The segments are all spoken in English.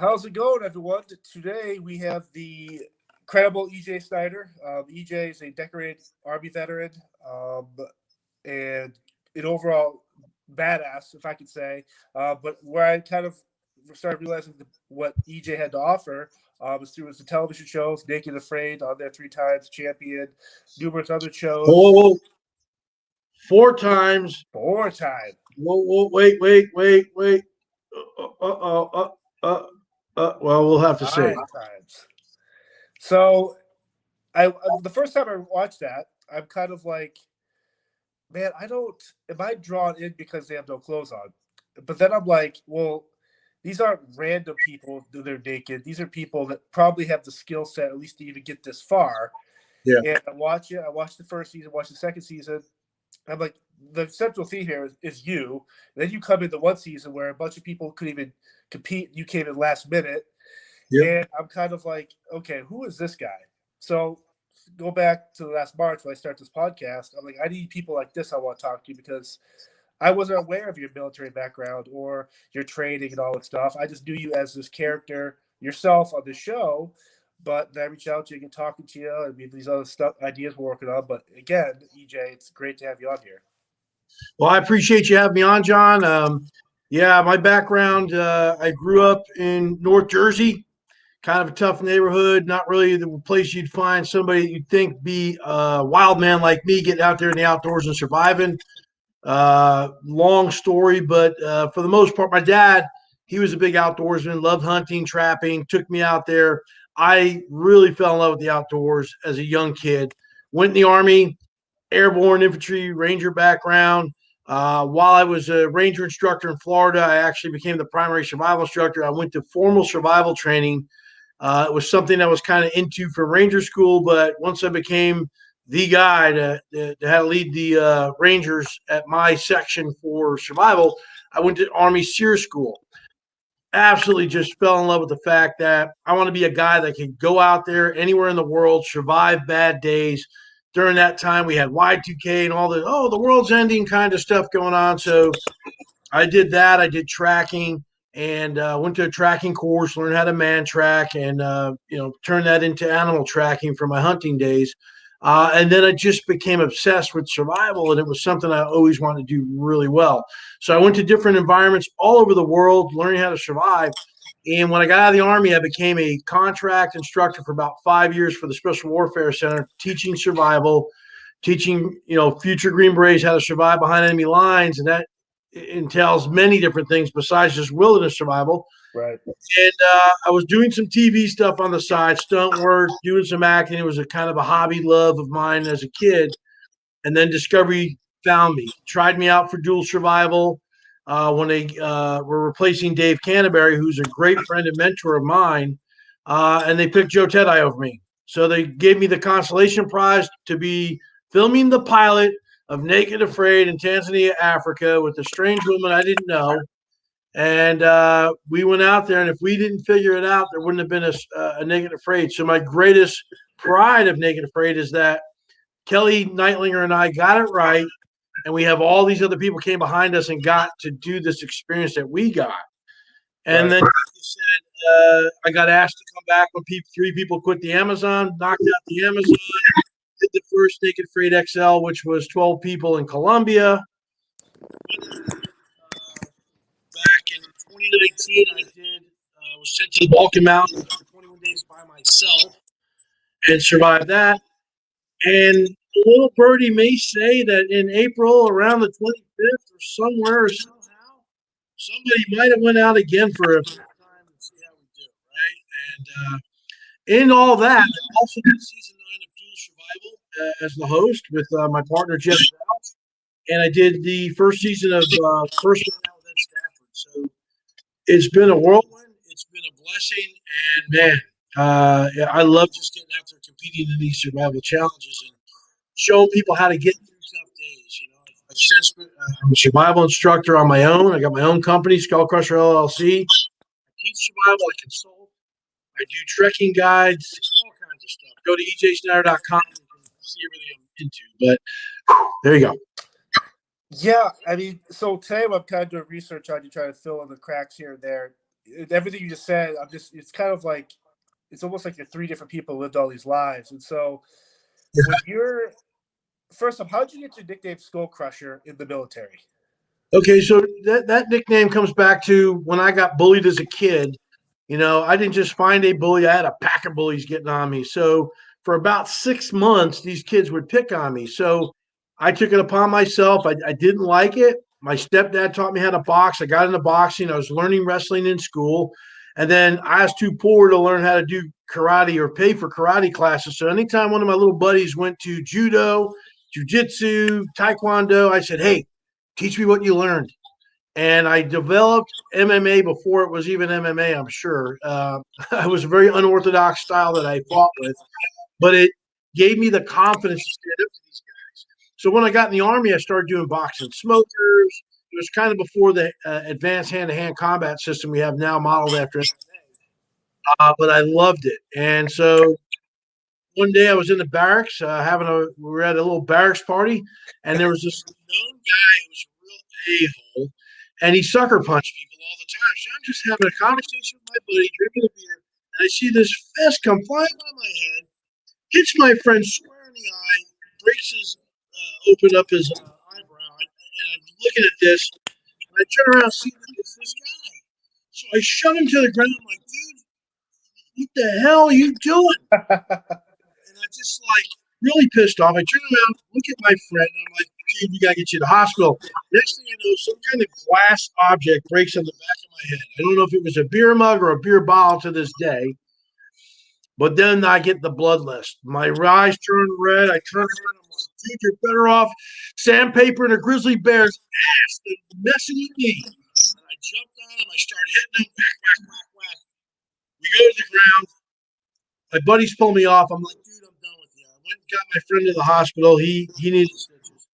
How's it going, everyone? Today we have the incredible EJ Snyder. EJ is a decorated Army veteran and an overall badass, if I could say. But where I kind of started realizing what EJ had to offer was through his television shows, Naked and Afraid, on there 3 times, Champion, numerous other shows. Whoa. 4 times. 4 times. Whoa, wait. Well, we'll have to see. 5 times. So, the first time I watched that, I'm kind of like, man, am I drawn in because they have no clothes on? But then I'm like, well, these aren't random people that they're naked. These are people that probably have the skill set at least to even get this far. Yeah. And I watched the first season, watched the second season. I'm like, the central theme here is you. And then you come into one season where a bunch of people couldn't even compete. You came in last minute. Yeah. And I'm kind of like, okay, who is this guy? So go back to last March when I started this podcast. I'm like, I need people like this I want to talk to because I wasn't aware of your military background or your training and all that stuff. I just knew you as this character yourself on the show. But then I reached out to you and get talking to you and these other ideas we're working on. But again, EJ, it's great to have you on here. Well, I appreciate you having me on, John. My background, I grew up in North Jersey, kind of a tough neighborhood, not really the place you'd find somebody you'd think be a wild man like me getting out there in the outdoors and surviving. Long story, but for the most part, my dad, he was a big outdoorsman, loved hunting, trapping, took me out there. I really fell in love with the outdoors as a young kid. Went in the Army, airborne infantry, ranger background. While I was a ranger instructor in Florida, I actually became the primary survival instructor. I went to formal survival training. It was something I was kind of into for ranger school, but once I became the guy to lead the Rangers at my section for survival, I went to Army SEER school. Absolutely just fell in love with the fact that I want to be a guy that can go out there anywhere in the world, survive bad days. During that time, we had Y2K and all the world's ending kind of stuff going on. So I did that. I did tracking and went to a tracking course, learned how to man track and, turn that into animal tracking for my hunting days. And then I just became obsessed with survival, and it was something I always wanted to do really well. So I went to different environments all over the world, learning how to survive. And when I got out of the Army, I became a contract instructor for about 5 years for the Special Warfare Center, teaching survival, teaching, future Green Berets how to survive behind enemy lines. And that entails many different things besides just wilderness survival. Right. And I was doing some TV stuff on the side, stunt work, doing some acting. It was a kind of a hobby love of mine as a kid. And then Discovery found me, tried me out for dual survival when they were replacing Dave Canterbury, who's a great friend and mentor of mine. And they picked Joe Tedeye over me. So they gave me the consolation prize to be filming the pilot of Naked Afraid in Tanzania, Africa, with a strange woman I didn't know. And we went out there, and if we didn't figure it out, there wouldn't have been a Naked Afraid. So my greatest pride of Naked Afraid is that Kelly Neitlinger and I got it right, and we have all these other people came behind us and got to do this experience that we got. And then, like you said, I got asked to come back when 3 people quit the Amazon, knocked out the Amazon, did the first Naked Afraid XL, which was 12 people in Colombia. Back in 2019, I was sent to the Balkan Mountains for 21 days by myself and survived that. And the little birdie may say that in April, around the 25th or somewhere or somehow, somebody might have went out again for a time and see how we do, right? And in all that, I also did season 9 of Dual Survival as the host with my partner, Jeff Zouch. And I did the first season of First One Out at Stafford. So it's been a whirlwind. It's been a blessing. And man, I love just getting out there competing in these survival challenges and showing people how to get through tough days. I've since been, I'm a survival instructor on my own. I got my own company, Skullcrusher LLC. I teach survival. I consult. I do trekking guides, all kinds of stuff. Go to ejsnyder.com and see everything I'm into. But there you go. Yeah, I mean, so today I'm kind of doing research on you, trying to fill in the cracks here and there. everything you just said, it's kind of like, it's almost like you're three different people who lived all these lives. And so when you're, first off, how did you get your nickname Skullcrusher in the military? Okay, so that nickname comes back to when I got bullied as a kid. I didn't just find a bully, I had a pack of bullies getting on me. So for about 6 months, these kids would pick on me. So I took it upon myself. I didn't like it. My stepdad taught me how to box. I got into boxing. I was learning wrestling in school. And then I was too poor to learn how to do karate or pay for karate classes. So anytime one of my little buddies went to judo, jujitsu, taekwondo, I said, hey, teach me what you learned. And I developed MMA before it was even MMA, I'm sure. I was a very unorthodox style that I fought with, but it gave me the confidence to stand up to these guys. So when I got in the Army, I started doing boxing smokers. It was kind of before the advanced hand-to-hand combat system we have now modeled after MMA. But I loved it. And so one day I was in the barracks we were at a little barracks party, and there was this known guy who was a real a-hole, and he sucker punched people all the time. So I'm just having a conversation with my buddy, drinking a beer, and I see this fist come flying by my head, hits my friend square in the eye, breaks his open up his eyebrow, and I'm looking at this, and I turn around and see that it's this guy. So I shove him to the ground. I'm like, dude, what the hell are you doing? And I just like really pissed off. I turn around, look at my friend, and I'm like, dude, we gotta get you to the hospital. Next thing I know, some kind of glass object breaks on the back of my head. I don't know if it was a beer mug or a beer bottle to this day. But then I get the blood list. My eyes turn red. I turn around. I'm like, dude, you're better off sandpaper and a grizzly bear's ass than messing with me. And I jumped on him. I started hitting him. Whack, whack, whack, whack. We go to the ground. My buddies pull me off. I'm like, dude, I'm done with you. I went and got my friend to the hospital. He needed stitches.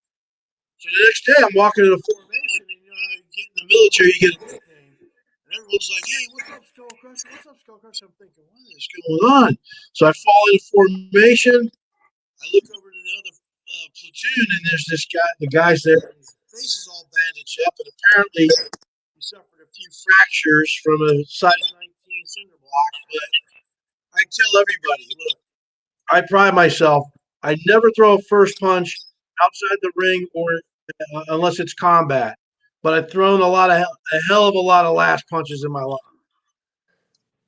So the next day, I'm walking to the formation, and you know how you get in the military, you get a nickname. And everyone's like, hey, what's up, Skullcrusher? What's up, Skullcrusher? I'm thinking, what is going on? So I fall into formation. I look over to the other platoon, and there's this guy, the guy's there, and his face is all bandaged up, and apparently he suffered a few fractures from a size 19 cinder block. But I tell everybody, look, I pride myself. I never throw a first punch outside the ring or unless it's combat. But I've thrown a hell of a lot of last punches in my life.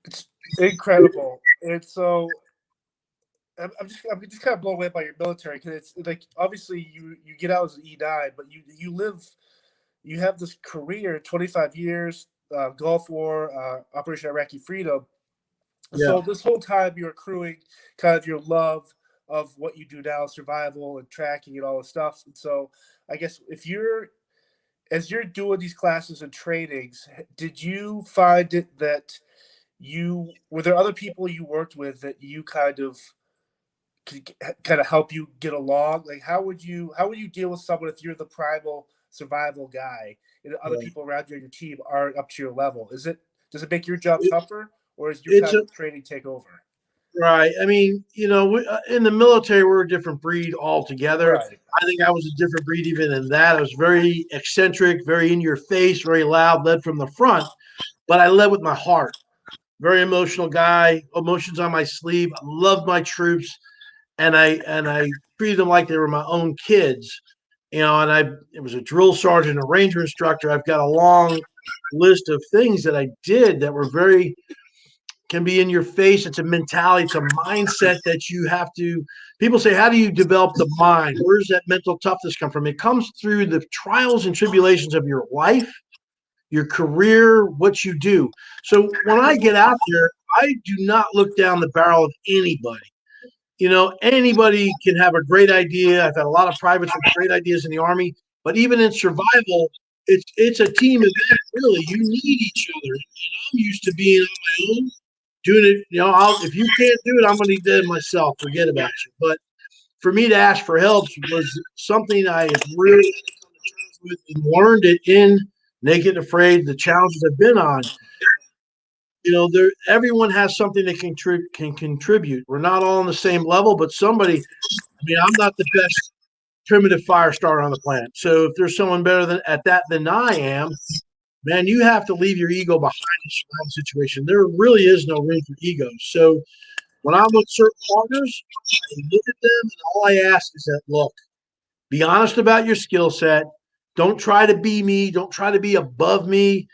It's incredible. And so I'm just kind of blown away by your military, because it's like, obviously you get out as an E9, but you have this career, 25 years, Gulf War, Operation Iraqi Freedom. Yeah. So this whole time you're accruing kind of your love of what you do now, survival and tracking and all this stuff. And so I guess as you're doing these classes and trainings, did you find it that were there other people you worked with that you kind of help you get along? Like, how would you deal with someone if you're the primal survival guy and other people around you on your team aren't up to your level? Does it make your job tougher, or is your kind of training take over? Right. I mean, in the military, we're a different breed altogether. Right. I think I was a different breed even in that. I was very eccentric, very in your face, very loud, led from the front, but I led with my heart. Very emotional guy, emotions on my sleeve. I loved my troops, and I treated them like they were my own kids. And it was a drill sergeant, a ranger instructor. I've got a long list of things that I did that were can be in your face. It's a mentality, it's a mindset that you have to. People say, how do you develop the mind? Where does that mental toughness come from? It comes through the trials and tribulations of your life, your career, what you do. So when I get out there, I do not look down the barrel of anybody. Anybody can have a great idea. I've had a lot of privates with great ideas in the Army, but even in survival, it's a team event. Really, you need each other. And I'm used to being on my own, doing it. If you can't do it, I'm going to do it myself. Forget about you. But for me to ask for help was something I have really had to come to terms with and learned it in Naked Afraid, the challenges I've been on. Everyone has something that can contribute. We're not all on the same level, but somebody. I mean, I'm not the best primitive fire starter on the planet. So if there's someone better than I am, man, you have to leave your ego behind in survival situation. There really is no room for ego. So when I'm with certain partners, I look at them and all I ask is that, look, be honest about your skill set. Don't try to be me. Don't try to be above me.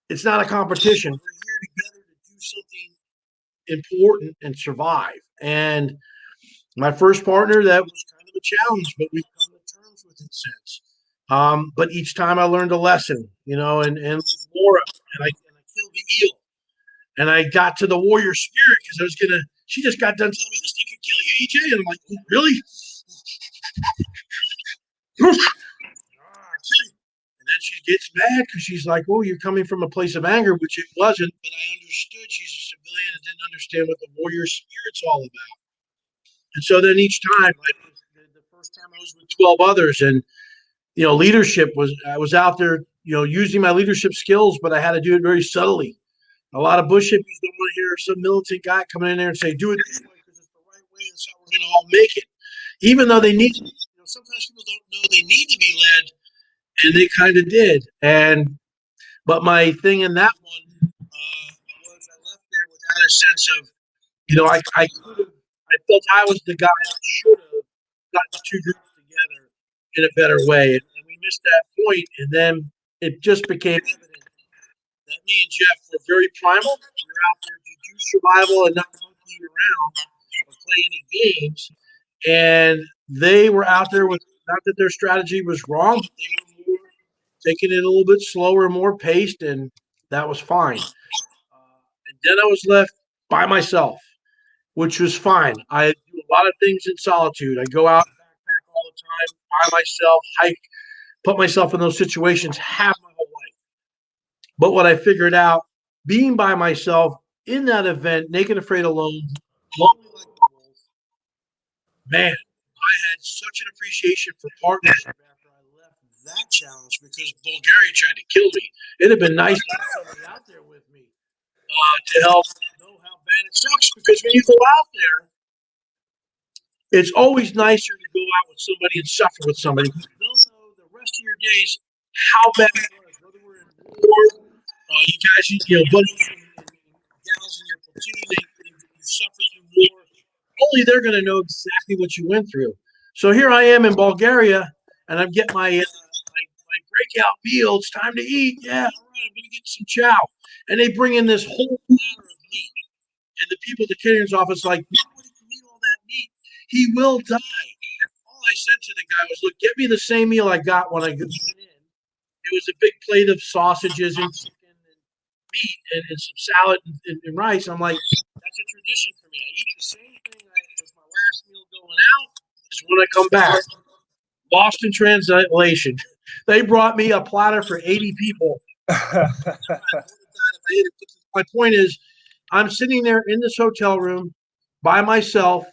It's not a competition. We're here together to do something important and survive. And my first partner, that was kind of a challenge, but we've come to terms with it since. But each time I learned a lesson, and Laura, and I killed the eel. And I got to the warrior spirit because I was going to, she just got done telling me, this thing could kill you, EJ. And I'm like, oh, really? And then she gets mad because she's like, oh, you're coming from a place of anger, which it wasn't. But I understood she's a civilian and didn't understand what the warrior spirit's all about. And so then each time, like the first time I was with 12 others, and leadership I was out there, using my leadership skills, but I had to do it very subtly. A lot of bush hippies don't want to hear some militant guy coming in there and say, do it this way because it's the right way. That's how we're going to all make it. Even though they need, sometimes people don't know they need to be led, and they kind of did. But my thing in that one was I left there without a sense of, I could have, I felt I was the guy that should have got the two groups together in a better way. And we missed that point, and then it just became evident that me and Jeff were very primal. We were out there to do survival and not monkey around or play any games. And they were out there with, not that their strategy was wrong, but they were more taking it a little bit slower, more paced, and that was fine. And then I was left by myself, which was fine. I do a lot of things in solitude. I go out and backpack all the time by myself, hike, put myself in those situations half my whole life. But what I figured out, being by myself in that event, naked, afraid, alone, lonely like a wolf, man, I had such an appreciation for partnership after I left that challenge because Bulgaria tried to kill me. It'd have been nice to have somebody out there with me to help know how bad it sucks, because when you go out there, it's always nicer to go out with somebody and suffer with somebody. They'll know the rest of your days how bad it was, whether we're in war, you guys, buddies and gals in your platoon, you suffer through war. Only they're going to know exactly what you went through. So here I am in Bulgaria, and I'm getting my breakout meal. It's time to eat. Yeah, all right, I'm going to get some chow. And they bring in this whole platter of meat. And the people at the catering's office like, nobody can eat all that meat. He will die. All I said to the guy was, look, get me the same meal I got when I went in. It was a big plate of sausages and chicken and meat and some salad and rice. I'm like, that's a tradition for me. I eat the same thing as my last meal going out is when I come back. Lost in translation. They brought me a platter for 80 people. My point is, I'm sitting there in this hotel room by myself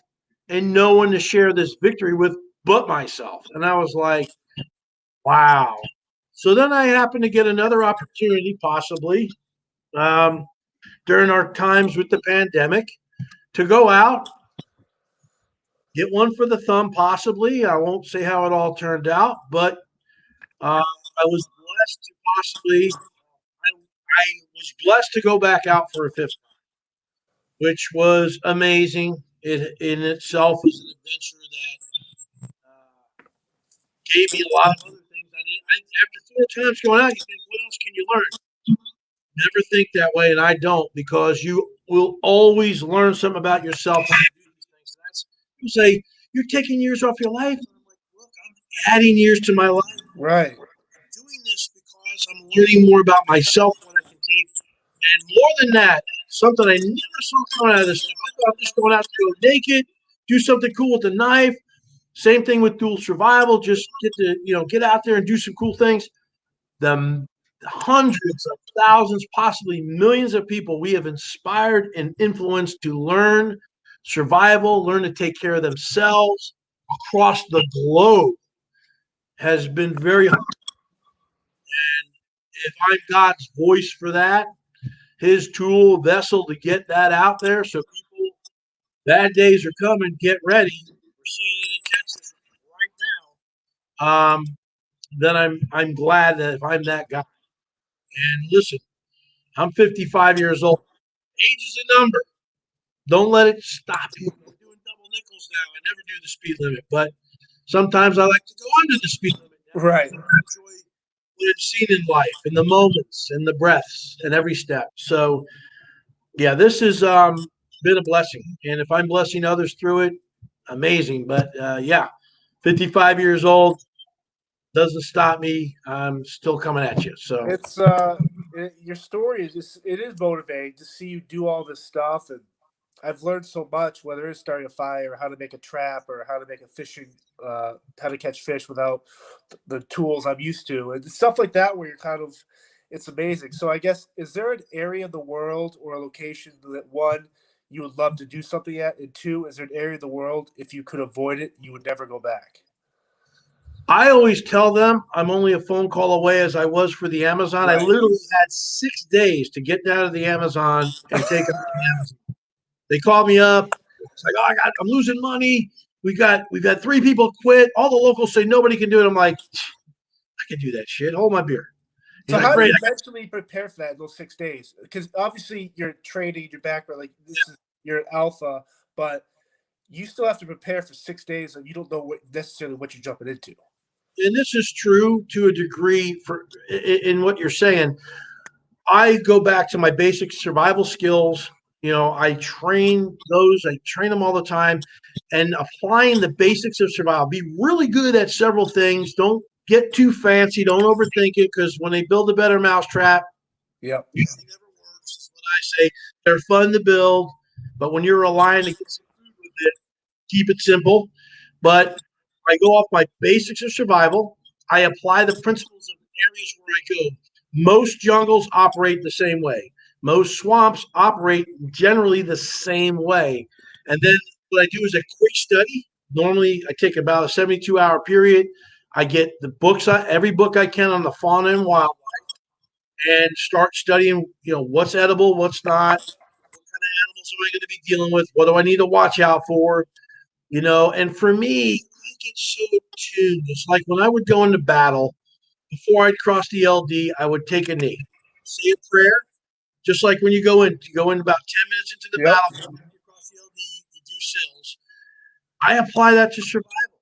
and no one to share this victory with but myself. And I was like, wow. So then I happened to get another opportunity, possibly, during our times with the pandemic, to go out, get one for the thumb, possibly. I won't say how it all turned out, but I was blessed to possibly, I was blessed to go back out for a fifth time, which was amazing. It in itself was an adventure that gave me a lot of other things. After 4 times going out, you think, what else can you learn? Never think that way, and I don't, because you will always learn something about yourself. You say, you're taking years off your life. I'm like, look, I'm adding years to my life. Right. I'm doing this because I'm learning more about myself, what I can take. And more than that, something I never saw coming out of this stuff. I thought I'm just going out to go naked, do something cool with the knife. Same thing with dual survival. Just get out there and do some cool things. The hundreds of thousands, possibly millions of people we have inspired and influenced to learn survival, learn to take care of themselves across the globe has been very hard. And if I'm God's voice for that, his tool vessel to get that out there, so people, bad days are coming, get ready. We're seeing it in Texas right now. Then I'm glad that if I'm that guy. And listen, I'm 55 years old. Age is a number. Don't let it stop you. I'm doing double nickels now. I never do the speed limit, but sometimes I like to go under the speed limit now. Right. I enjoy what I've seen in life and the moments and the breaths and every step. So, yeah, this has been a blessing. And if I'm blessing others through it, amazing. But yeah, 55 years old doesn't stop me. I'm still coming at you. So, It's your story is just, it is motivating to see you do all this stuff, and I've learned so much, whether it's starting a fire, how to make a trap, or how to make a fishing, how to catch fish without the tools I'm used to, and stuff like that. Where you're kind of, it's amazing. So I guess, is there an area of the world or a location that, one, you would love to do something at, and two, is there an area of the world, if you could avoid it, you would never go back? I always tell them I'm only a phone call away, as I was for the Amazon. I Right. literally had 6 days to get down to the Amazon and take on the Amazon. They called me up. It's like, oh, I'm losing money. We've got 3 people quit. All the locals say nobody can do it. I'm like, I can do that shit. Hold my beer. So He's like, how do great. you mentally prepare for that in those 6 days? Because obviously you're training, your background, like this is your alpha, but you still have to prepare for 6 days, and you don't know necessarily what you're jumping into. And this is true to a degree for in what you're saying. I go back to my basic survival skills. I train those. I train them all the time, and applying the basics of survival. Be really good at several things. Don't get too fancy. Don't overthink it, because when they build a better mousetrap, Yep. it never works. Is what I say. They're fun to build, but when you're relying to get some food with it, keep it simple. But I go off my basics of survival. I apply the principles of the areas where I go. Most jungles operate the same way. Most swamps operate generally the same way. And then what I do is a quick study. Normally, I take about a 72-hour period. I get the books, every book I can on the fauna and wildlife, and start studying, what's edible, what's not, what kind of animals am I going to be dealing with, what do I need to watch out for, and for me, I get so attuned. It's like when I would go into battle, before I'd cross the LD, I would take a knee, say a prayer, just like when you go in about 10 minutes into the Yep. battle, you cross the LD, you do sills. I apply that to survival.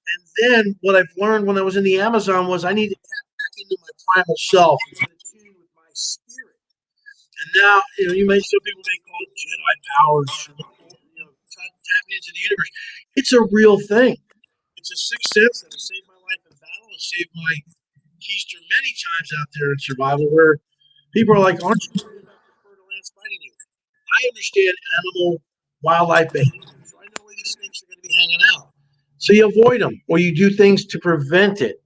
And then what I've learned when I was in the Amazon was I need to tap back into my primal self and get attuned with my spirit. And now, some people may call it Jedi powers, tapping into the universe. It's a real thing. It's a sixth sense that has saved my life in battle. It's saved my keister many times out there in survival, where people are like, aren't you worried about the fertile lands fighting you? I understand animal wildlife behavior, so I know where these snakes are going to be hanging out. So you avoid them, or you do things to prevent it.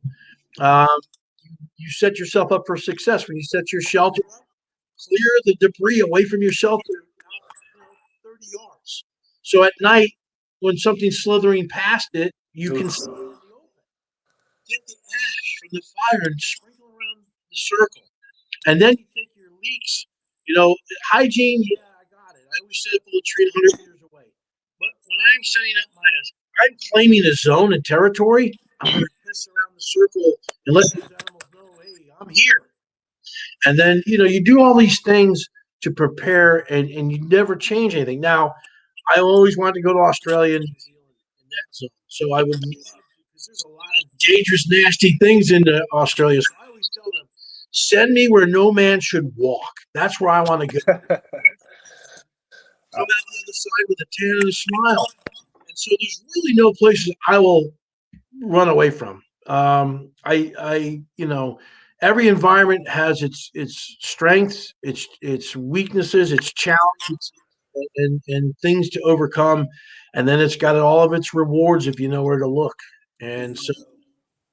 Um, you set yourself up for success when you set your shelter up. Clear the debris away from your shelter out 30 yards. So at night, when something's slithering past it, you can see it in the open. Get the ash from the fire and sprinkle around the circle. And then you take your leaks. Hygiene, yeah, I got it. I always set up a latrine 100 meters away. But when I'm setting up I'm claiming a zone and territory, I'm going to piss around the circle and let these animals know, hey, I'm here. And then, you do all these things to prepare, and you never change anything. Now, I always wanted to go to Australia and New Zealand in that zone. So I would love to, because there's a lot of dangerous, nasty things in Australia. So I always tell them, send me where no man should walk. That's where I want to go. Come out the other side with a tan and a smile. And so there's really no places I will run away from. Every environment has its strengths, its weaknesses, its challenges, and things to overcome, and then it's got all of its rewards if you know where to look. And so,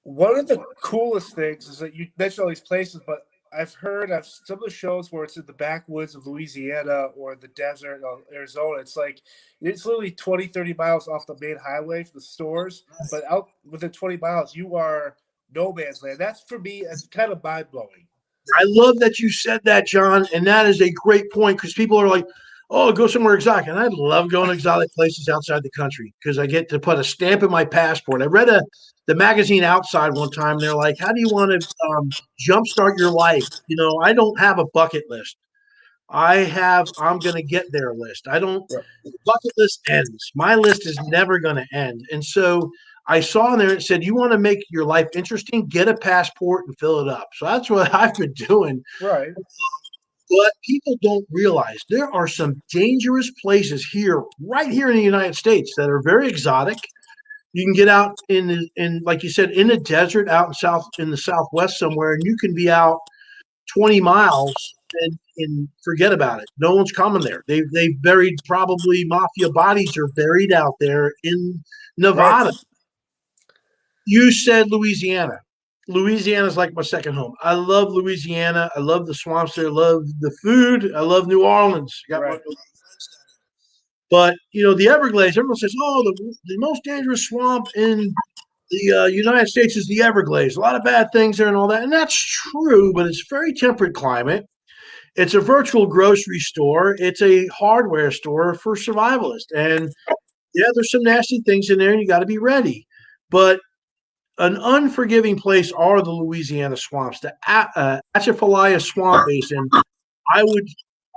one of the coolest things is that you mentioned all these places, but I've heard of some of the shows where it's in the backwoods of Louisiana or the desert of Arizona. It's like it's literally 20, 30 miles off the main highway for the stores, but out within 20 miles, you are no man's land. That's, for me, it's kind of mind blowing. I love that you said that, John, and that is a great point, because people are like, oh, go somewhere exotic. And I love going to exotic places outside the country because I get to put a stamp in my passport. I read the magazine Outside one time. And they're like, how do you want to jumpstart your life? You know, I don't have a bucket list. I'm going to get there list. I don't, Right. the bucket list ends. My list is never going to end. And so I saw in there, it said, you want to make your life interesting, get a passport and fill it up. So that's what I've been doing. Right. But people don't realize there are some dangerous places here, right here in the United States, that are very exotic. You can get out in like you said, in the desert, out in the Southwest somewhere, and you can be out 20 miles and forget about it. No one's coming there. They've buried, probably mafia bodies are buried out there in Nevada. Right. You said Louisiana. Louisiana is like my second home. I love Louisiana. I love the swamps there. I love the food. I love New Orleans. Right. But you know, the Everglades. Everyone says, "Oh, the most dangerous swamp in the United States is the Everglades. A lot of bad things there and all that." And that's true, but it's very temperate climate. It's a virtual grocery store. It's a hardware store for survivalists. And yeah, there's some nasty things in there, and you got to be ready. But an unforgiving place are the Louisiana swamps. The Atchafalaya Swamp Basin, I would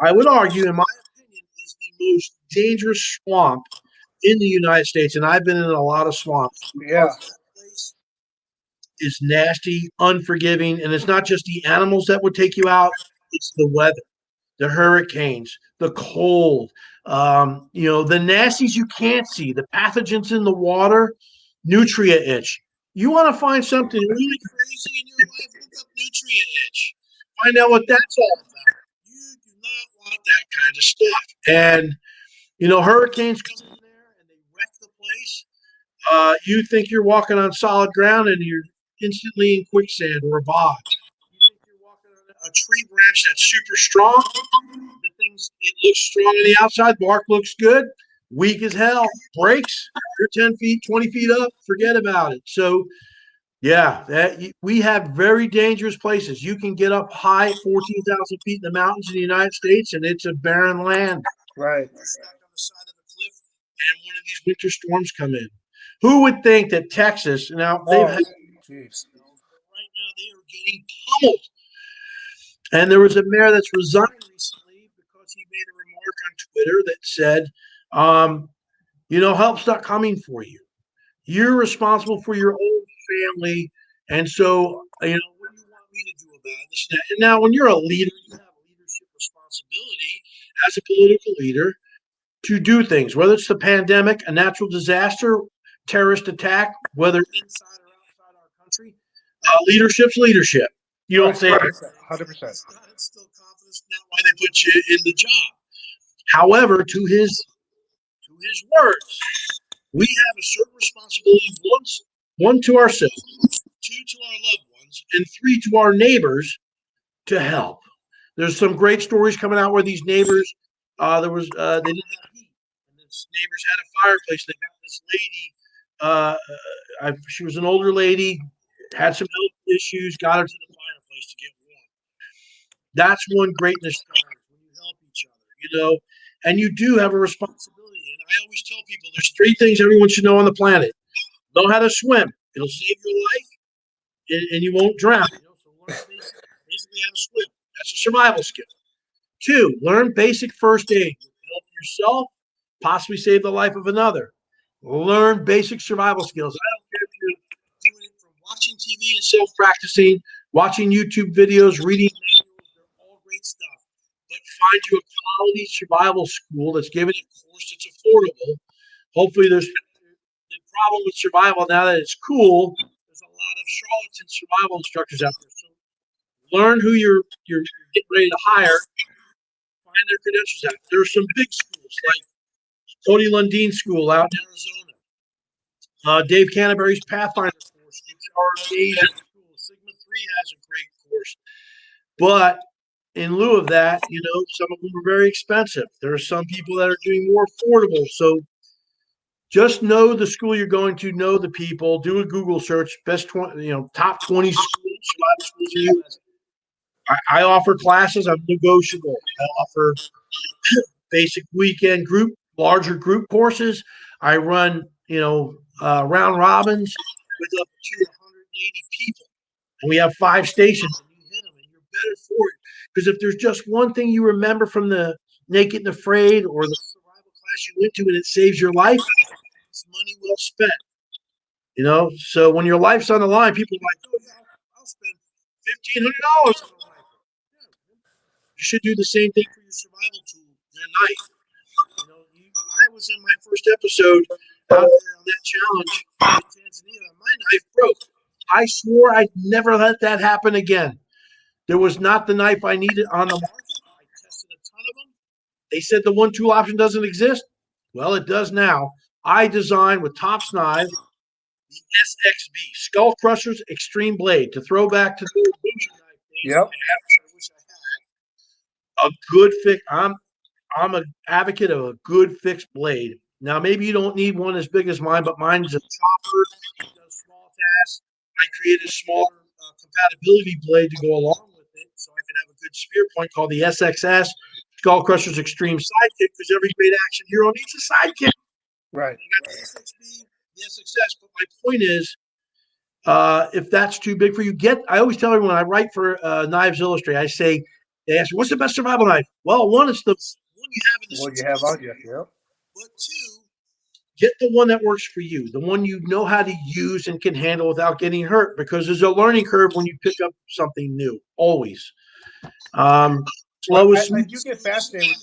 I would argue, in my opinion, is the most dangerous swamp in the United States. And I've been in a lot of swamps Yeah. because that place is nasty, unforgiving, and it's not just the animals that would take you out; it's the weather, the hurricanes, the cold, you know, the nasties you can't see, the pathogens in the water, nutria itch. You want to find something really crazy in your life? Look up nutria itch. Find out what that's all about. You do not want that kind of stuff. And, you know, hurricanes come in there and they wreck the place. You think you're walking on solid ground and you're instantly in quicksand or a bog. You think you're walking on a tree branch that's super strong. The things, it looks strong on the outside, bark looks good, weak as hell, breaks. You're 10 feet, 20 feet up, forget about it. So, yeah, we have very dangerous places. You can get up high, 14,000 feet in the mountains in the United States, and it's a barren land. Right. You're stuck on the side of the cliff, and one of these winter storms come in. Who would think that Texas, now they've had, Jeez. right now they are getting pummeled. And there was a mayor that's resigned recently because he made a remark on Twitter that said, you know, help's not coming for you. You're responsible for your own family. And so, you know, what do you want me to do about this? And now, when you're a leader, you have a leadership responsibility as a political leader to do things, whether it's the pandemic, a natural disaster, terrorist attack, whether inside or outside our country. Leadership's leadership. You don't say 100%. It's still confidence, not why they put you in the job. However, to his words, we have a certain responsibility, one to ourselves, two to our loved ones, and three to our neighbors to help. There's some great stories coming out where these neighbors, they didn't have heat, and these neighbors had a fireplace. They got this lady, she was an older lady, had some health issues, got her to the fireplace to get warm. That's one greatness when you help each other, you know, and you do have a responsibility. And I always tell people there's three things everyone should know on the planet: know how to swim, it'll save your life, and you won't drown. You know, so learn basically how to swim. That's a survival skill. Two, learn basic first aid. Help yourself, possibly save the life of another. Learn basic survival skills. I don't care if you're doing it from watching TV and self-practicing, watching YouTube videos, reading manuals. They're all great stuff. But find you a quality survival school that's giving a course that's affordable. Hopefully, there's the problem with survival now that it's cool. There's a lot of charlatan survival instructors out there. So learn who you're getting ready to hire. Find their credentials out. There are some big schools like Tony Lundeen School out in Arizona. Dave Canterbury's Pathfinder course, which are amazing schools. Sigma 3 has a great course. But in lieu of that, you know, some of them are very expensive. There are some people that are doing more affordable. So just know the school you're going to, know the people, do a Google search, best 20, you know, top 20 schools, survival schools in the U.S. I offer classes. I'm negotiable. I offer basic weekend group, larger group courses. I run, round robins with up to 180 people. And we have 5 stations, and you hit them, and you're better for it. Because if there's just one thing you remember from the Naked and Afraid or the survival class you went to, and it saves your life, it's money well spent. So when your life's on the line, people are like, "Oh yeah, I'll spend $1,500 on a life." You should do the same thing for your survival tool, your knife. I was in my first episode out there on that challenge in Tanzania. My knife broke. I swore I'd never let that happen again. There was not the knife I needed on the market. I tested a ton of them. They said the one tool option doesn't exist. Well, it does now. I designed with Tops Knives the SXB, Skullcrusher's Extreme Blade, to throw back to the old boogie knife days. Yep. I wish I had a good fix. I'm an advocate of a good fixed blade. Now, maybe you don't need one as big as mine, but mine's a chopper. It does small tasks. I created a smaller compatibility blade to go along with it, so I could have a good spear point called the SXS, Skull Crusher's Extreme Sidekick, because every great action hero needs a sidekick. Right. You got the SXB, the SXS, but my point is, if that's too big for you, I always tell everyone, I write for Knives Illustrated, they ask me, what's the best survival knife? Well, one is the one you have in the What you have on you, yeah. But 2, get the one that works for you, the one you know how to use and can handle without getting hurt, because there's a learning curve when you pick up something new, always. I do get fascinated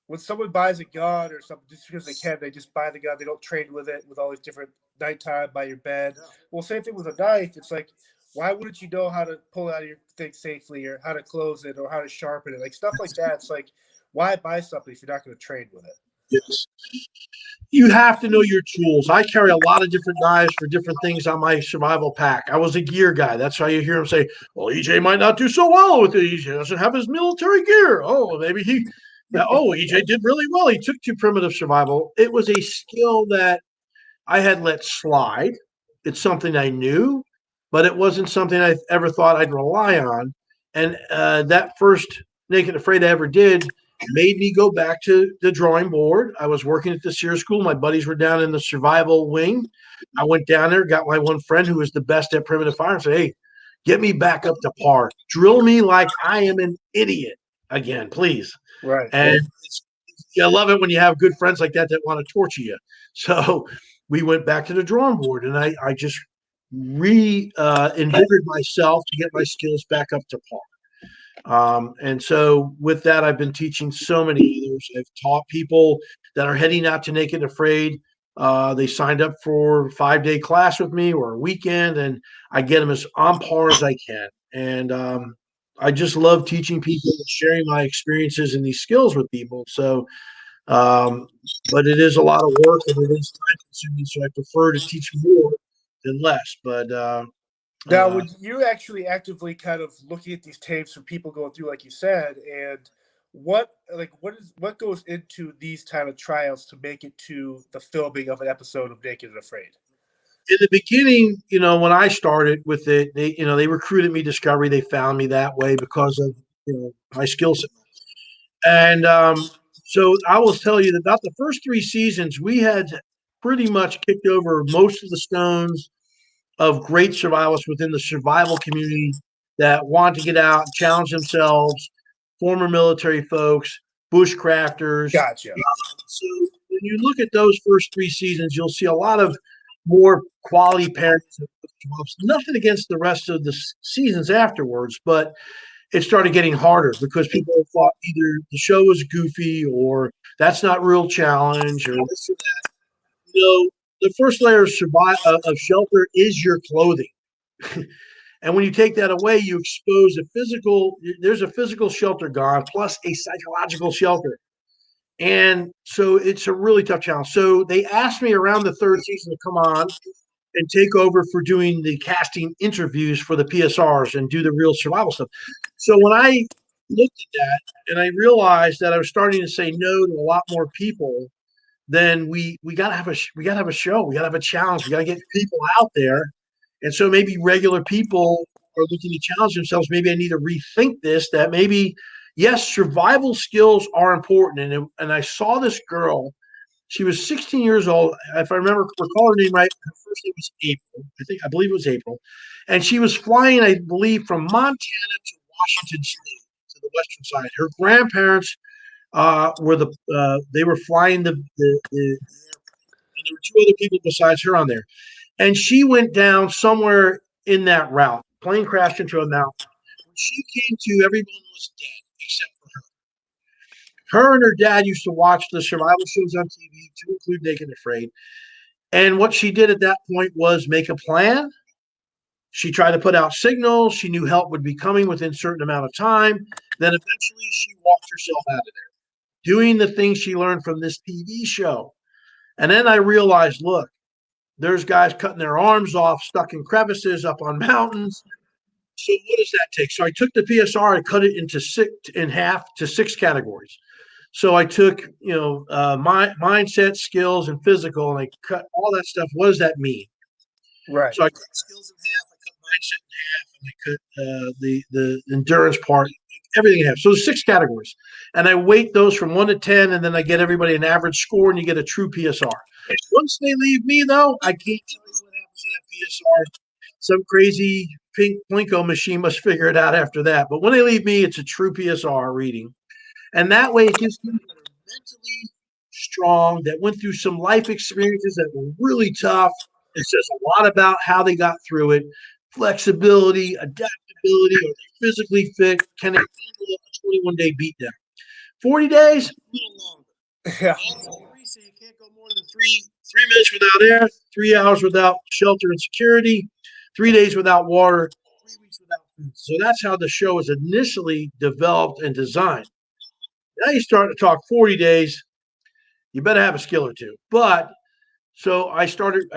when someone buys a gun or something just because they can. They just buy the gun. They don't trade with it with all these different nighttime by your bed. Yeah. Well, same thing with a knife. It's like, why wouldn't you know how to pull out of your thing safely, or how to close it, or how to sharpen it? Like stuff like that. It's like, why buy something if you're not going to trade with it? Yes. You have to know your tools. I carry a lot of different knives for different things on my survival pack. I was a gear guy. That's why you hear him say, well, EJ might not do so well with it. EJ doesn't have his military gear. Oh, maybe EJ did really well. He took to primitive survival. It was a skill that I had let slide. It's something I knew, but it wasn't something I ever thought I'd rely on. And that first Naked and Afraid I ever did made me go back to the drawing board. I was working at the SEER school. My buddies were down in the survival wing. I went down there, got my one friend who was the best at primitive fire, and said, hey, get me back up to par. Drill me like I am an idiot again, please. Right. And I love it when you have good friends like that want to torture you. So we went back to the drawing board, and I just reinvigorated myself to get my skills back up to par. And so with that, I've been teaching so many others. I've taught people that are heading out to Naked and Afraid. They signed up for a 5-day class with me or a weekend, and I get them as on par as I can. And I just love teaching people and sharing my experiences and these skills with people. So, but it is a lot of work and it is time consuming. So I prefer to teach more than less. But now, would you actually actively kind of looking at these tapes from people going through, like you said, and what goes into these kind of trials to make it to the filming of an episode of Naked and Afraid? In the beginning, when I started with it, they recruited me Discovery. They found me that way because of my skill set. And so I will tell you that about the first 3 seasons, we had pretty much kicked over most of the stones of great survivalists within the survival community that want to get out and challenge themselves, former military folks, bushcrafters. Gotcha. So when you look at those first 3 seasons, you'll see a lot of more quality parents. Nothing against the rest of the seasons afterwards, but it started getting harder because people thought either the show was goofy or that's not real challenge or this or that. The first layer of shelter is your clothing. And when you take that away, you expose there's a physical shelter gone, plus a psychological shelter. And so it's a really tough challenge. So they asked me around the 3rd season to come on and take over for doing the casting interviews for the PSRs and do the real survival stuff. So when I looked at that and I realized that I was starting to say no to a lot more people, then we got to have a show. We got to have a challenge. We got to get people out there. And so maybe regular people are looking to challenge themselves. Maybe I need to rethink this, that maybe, yes, survival skills are important. And I saw this girl. She was 16 years old. If I recall her name right, her first name was April. I believe it was April. And she was flying, I believe, from Montana to Washington State, to the western side. Her grandparents they were flying the and there were two other people besides her on there. And she went down somewhere in that route. Plane crashed into a mountain. When she came to, everyone was dead except for her. Her and her dad used to watch the survival shows on TV, to include Naked and Afraid. And what she did at that point was make a plan. She tried to put out signals. She knew help would be coming within a certain amount of time. Then eventually she walked herself out of there, doing the things she learned from this TV show. And then I realized, look, there's guys cutting their arms off, stuck in crevices up on mountains. So what does that take? So I took the PSR and cut it in half to 6 categories. So I took, my mindset, skills, and physical, and I cut all that stuff. What does that mean? Right. So I cut skills in half, I cut mindset in half, and I cut the endurance part, everything in half. So there's 6 categories, and I weight those from 1 to 10, and then I get everybody an average score, and you get a true PSR. Once they leave me, though, I can't tell you what happens to that PSR. Some crazy pink Plinko machine must figure it out after that. But when they leave me, it's a true PSR reading. And that way it gives people that are mentally strong, that went through some life experiences that were really tough. It says a lot about how they got through it. Flexibility, adaptability, are they physically fit? Can they handle a 21-day beatdown? 40 days, a little longer. Yeah. You can't go more than three minutes without air, 3 hours without shelter and security, 3 days without water, 3 weeks without food. So that's how the show was initially developed and designed. Now you start to talk 40 days, you better have a skill or two. But so I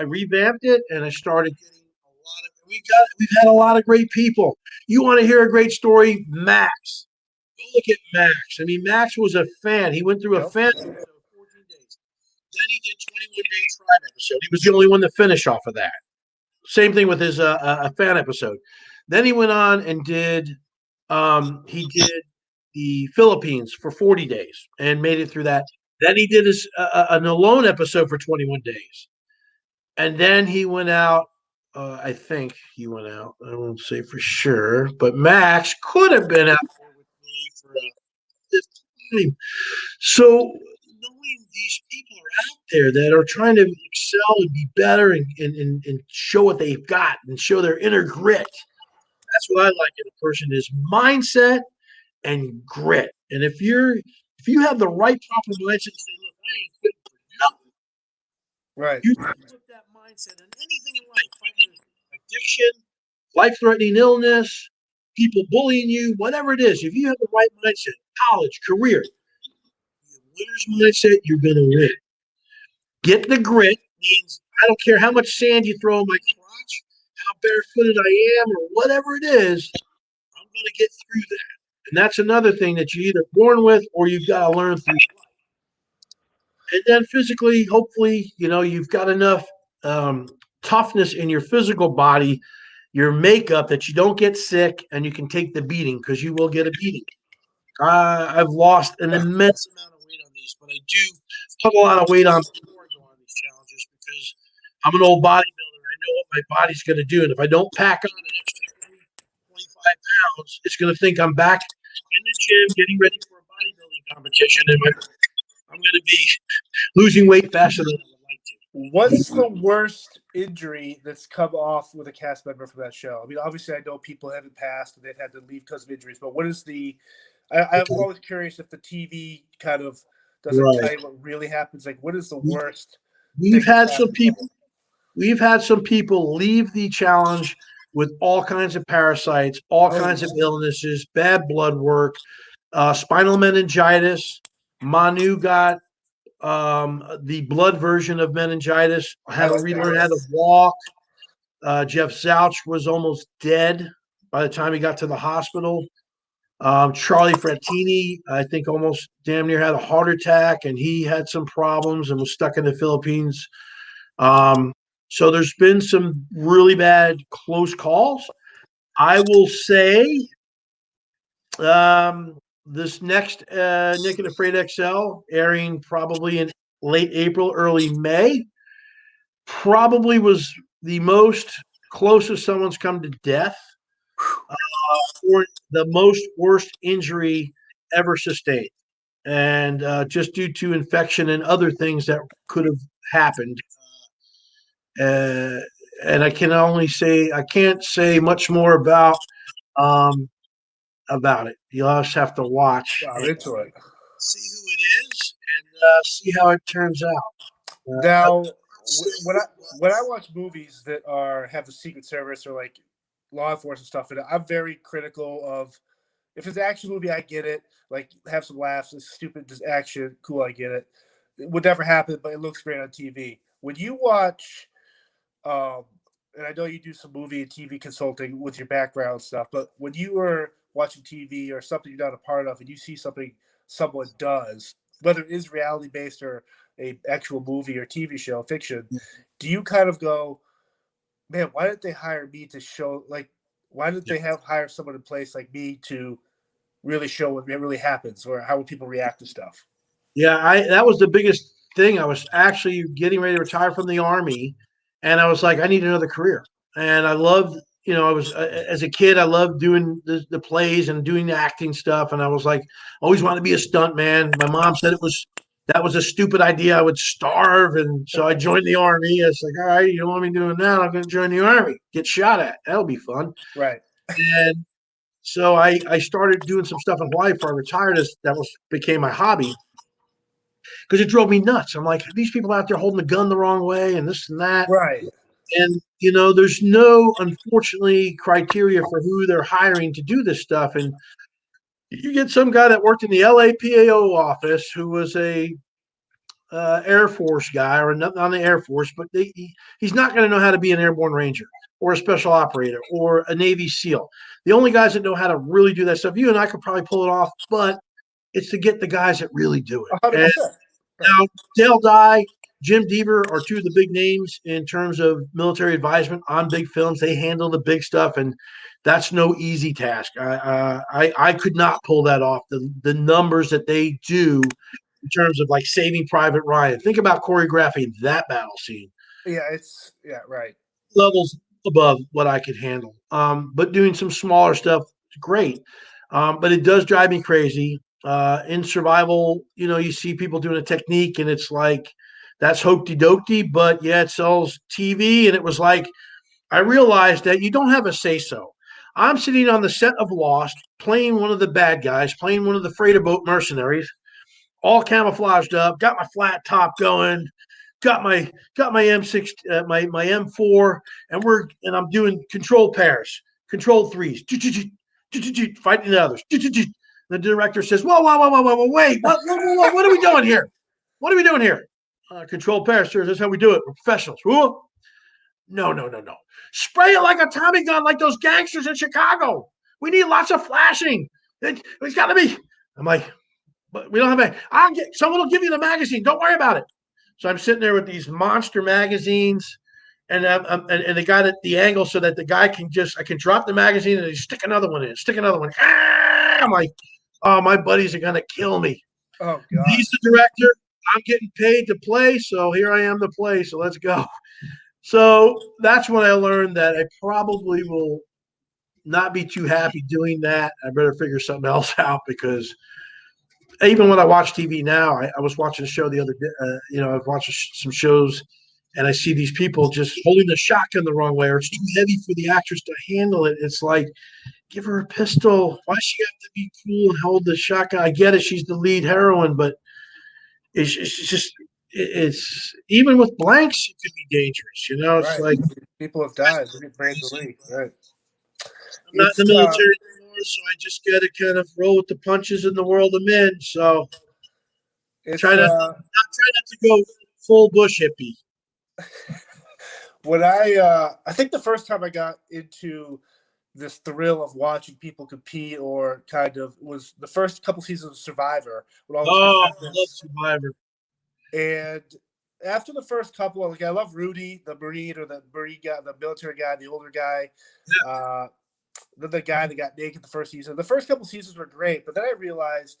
revamped it, and I started getting a lot of, we've had a lot of great people. You want to hear a great story? Max. Go look at Max. I mean, Max was a fan. He went through a fan episode of 14 days. Then he did 21-day tribe episode. He was the only one to finish off of that. Same thing with his fan episode. Then he went on and did the Philippines for 40 days and made it through that. Then he did an alone episode for 21 days. And then he went out. I think he went out. I won't say for sure, but Max could have been out there with me for a time. So knowing these people are out there that are trying to excel and be better and show what they've got and show their inner grit. That's what I like in a person is mindset and grit. And if you have the right proper mindset to say, look, I ain't fit for nothing. Right. You put that mindset in anything in life, fighting addiction, life-threatening illness, people bullying you, whatever it is. If you have the right mindset, college, career, winner's mindset, you're gonna win. Get the grit means I don't care how much sand you throw in my crotch, how barefooted I am, or whatever it is, I'm gonna get through that. And that's another thing that you're either born with or you've got to learn through life. And then physically, hopefully, you've got enough toughness in your physical body, your makeup, that you don't get sick and you can take the beating, because you will get a beating. I've lost an immense amount of weight on these, but I do put a lot of weight on before I go on these challenges, because I'm an old bodybuilder. I know what my body's going to do. And if I don't pack on an extra 25 pounds, it's going to think I'm back in the gym getting ready for a bodybuilding competition, and I'm going to be losing weight faster than I would like to. What's the worst injury that's come off with a cast member from that show? I mean, obviously, I know people haven't passed and they've had to leave because of injuries, but what is I'm always curious if the TV kind of doesn't tell you what really happens. Like, what is the worst? We've had some people leave the challenge with all kinds of parasites, all kinds of illnesses, bad blood work, spinal meningitis. Manu got the blood version of meningitis, had to relearn how to walk. Jeff Zouch was almost dead by the time he got to the hospital. Charlie Frattini, I think, almost damn near had a heart attack, and he had some problems and was stuck in the Philippines. So there's been some really bad close calls. I will say the this next Naked Afraid XL, airing probably in late April, early May, probably was the most closest someone's come to death or the most worst injury ever sustained. And just due to infection and other things that could have happened. Uh, and I can only say, I can't say much more um, about it. You'll just have to watch Wow, and into it. see who it is and see how it turns out. Now, when I watch movies that have the Secret Service or like law enforcement stuff in it, I'm very critical of if it's an action movie. I get it, like have some laughs, it's stupid just action, cool, I get it. It would never happen, but it looks great on TV. When you watch, um, and I know you do some movie and TV consulting with your background stuff, but when you are watching TV or something you're not a part of, and you see something someone does, whether it is reality based or a actual movie or TV show, fiction, do you kind of go, man, why didn't they hire me to show, like, why didn't they hire someone in place like me to really show what really happens or how would people react to stuff? Yeah, that was the biggest thing. I was actually getting ready to retire from the Army, and I was like, I need another career. And I loved, I was as a kid, I loved doing the plays and doing the acting stuff. And I was like, always wanted to be a stunt man. My mom said that was a stupid idea. I would starve, and so I joined the Army. It's like, all right, you don't want me doing that? I'm going to join the Army. Get shot at. That'll be fun. Right. And so I started doing some stuff in Hawaii before I retired. As that became my hobby because it drove me nuts. I'm like, these people out there holding the gun the wrong way and this and that. Right. And, there's no, unfortunately, criteria for who they're hiring to do this stuff. And you get some guy that worked in the LAPAO office who was a Air Force guy or not on the Air Force, but he's not going to know how to be an airborne ranger or a special operator or a Navy SEAL. The only guys that know how to really do that stuff, you and I could probably pull it off, but it's to get the guys that really do it. 100%. Right. Now, Dale Dye, Jim Deaver are two of the big names in terms of military advisement on big films. They handle the big stuff, and that's no easy task. I could not pull that off. The numbers that they do in terms of like Saving Private Ryan. Think about choreographing that battle scene. Yeah, right. Levels above what I could handle. But doing some smaller stuff, great. But it does drive me crazy. In survival, you see people doing a technique and it's like, that's hokey dokey, but yeah, it sells TV. And it was like, I realized that you don't have a say so. I'm sitting on the set of Lost, playing one of the bad guys, playing one of the freighter boat mercenaries, all camouflaged up, got my flat top going, got my M6, my M4, and I'm doing control pairs, control threes, fighting the others. The director says, whoa, wait, what are we doing here? What are we doing here? Control pairs, sir. That's how we do it. We're professionals. Whoa. No. Spray it like a Tommy gun, like those gangsters in Chicago. We need lots of flashing. It's got to be. I'm like, but we don't have someone will give you the magazine. Don't worry about it. So I'm sitting there with these monster magazines, and they got it the angle so that the guy I can drop the magazine and stick another one in, stick another one. I'm like, oh, my buddies are gonna kill me. Oh God. He's the director. I'm getting paid to play, so here I am to play. So let's go. So that's when I learned that I probably will not be too happy doing that. I better figure something else out because even when I watch TV now, I was watching a show the other day. I've watched some shows, and I see these people just holding the shotgun the wrong way, or it's too heavy for the actress to handle it. It's like, give her a pistol. Why does she have to be cool and hold the shotgun? I get it; she's the lead heroine, but it's just it's even with blanks, it could be dangerous. It's Right. like People have died. They get brain delay. Right. I'm not in the military anymore, so I just got to kind of roll with the punches in the world I'm in. So try not to go full bush hippie. When I think the first time I got into this thrill of watching people compete or kind of was the first couple seasons of Survivor. I love Survivor. And after the first couple, I love Rudy, the Marine or the Marine guy, the military guy, the older guy. Yeah. the guy that got naked the first season. The first couple seasons were great, but then I realized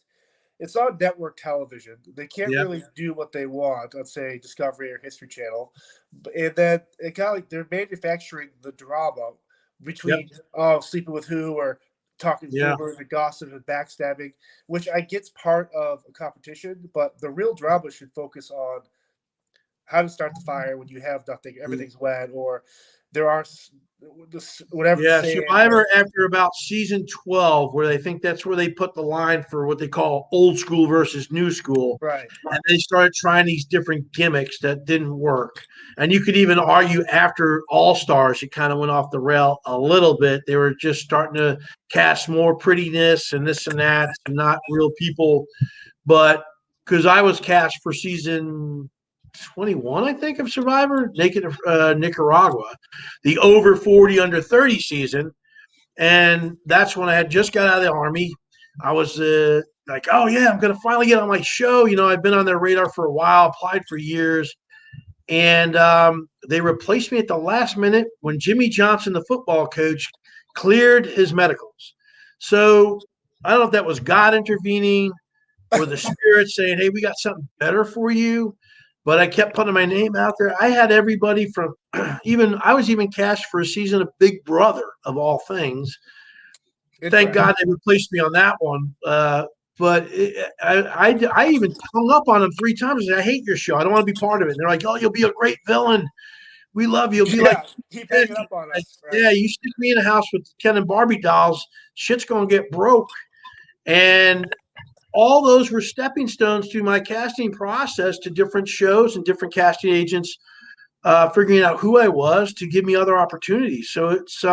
it's on network television. They can't really do what they want on, say, Discovery or History Channel. And then it got like they're manufacturing the drama between sleeping with who or talking rumors and gossip and backstabbing, which I get's part of a competition, but the real drama should focus on how to start the fire when you have nothing, everything's wet, or there are whatever. Yeah, Survivor after about season 12, where they think that's where they put the line for what they call old school versus new school. Right. And they started trying these different gimmicks that didn't work. And you could even argue after All Stars, it kind of went off the rail a little bit. They were just starting to cast more prettiness and this and that, not real people. But because I was cast for season 21, I think, of Survivor, Naked Nicaragua, the over 40, under 30 season. And that's when I had just got out of the Army. I was like, oh, yeah, I'm going to finally get on my show. You know, I've been on their radar for a while, applied for years. And they replaced me at the last minute when Jimmy Johnson, the football coach, cleared his medicals. So I don't know if that was God intervening or the spirit saying, hey, we got something better for you. But I kept putting my name out there. I had everybody from I was even cast for a season of Big Brother, of all things. Thank God they replaced me on that one. I even hung up on them 3 times and said, I hate your show. I don't want to be part of it. And they're like, oh, you'll be a great villain. We love you. You'll be like, keep hanging up on us. Right? Yeah, you stick me in a house with Ken and Barbie dolls, shit's going to get broke. And all those were stepping stones to my casting process to different shows and different casting agents figuring out who I was to give me other opportunities. So it's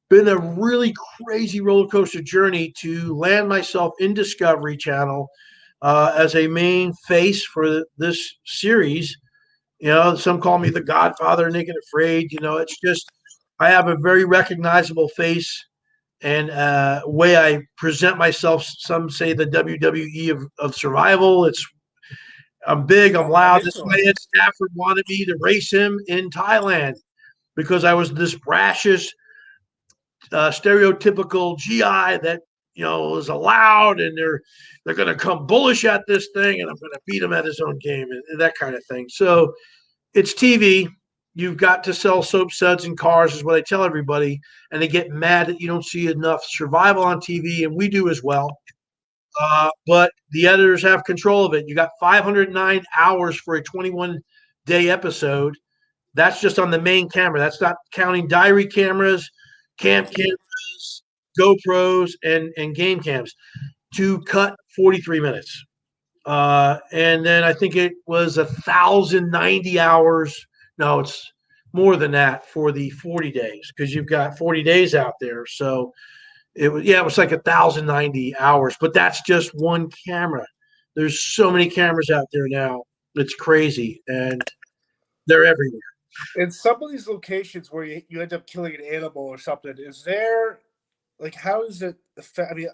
been a really crazy roller coaster journey to land myself in Discovery Channel as a main face for this series. You know, some call me the Godfather, Naked Afraid. You know, it's just I have a very recognizable face and way I present myself. Some say the WWE of survival. I'm big, I'm loud. This way, Ed Stafford wanted me to race him in Thailand because I was this brashish, stereotypical GI that is allowed, and they're going to come bullish at this thing, and I'm going to beat him at his own game, and that kind of thing. So it's TV. You've got to sell soap suds and cars, is what I tell everybody, and they get mad that you don't see enough survival on TV, and we do as well. But the editors have control of it. You got 509 hours for a 21-day episode. That's just on the main camera. That's not counting diary cameras, camp cameras, GoPros, and game cams to cut 43 minutes. And then I think it was 1,090 hours. No, it's more than that for the 40 days because you've got 40 days out there. So it was like 1,090 hours, but that's just one camera. There's so many cameras out there now. It's crazy, and they're everywhere. In some of these locations where you end up killing an animal or something, is there, like, how does it affect? I mean,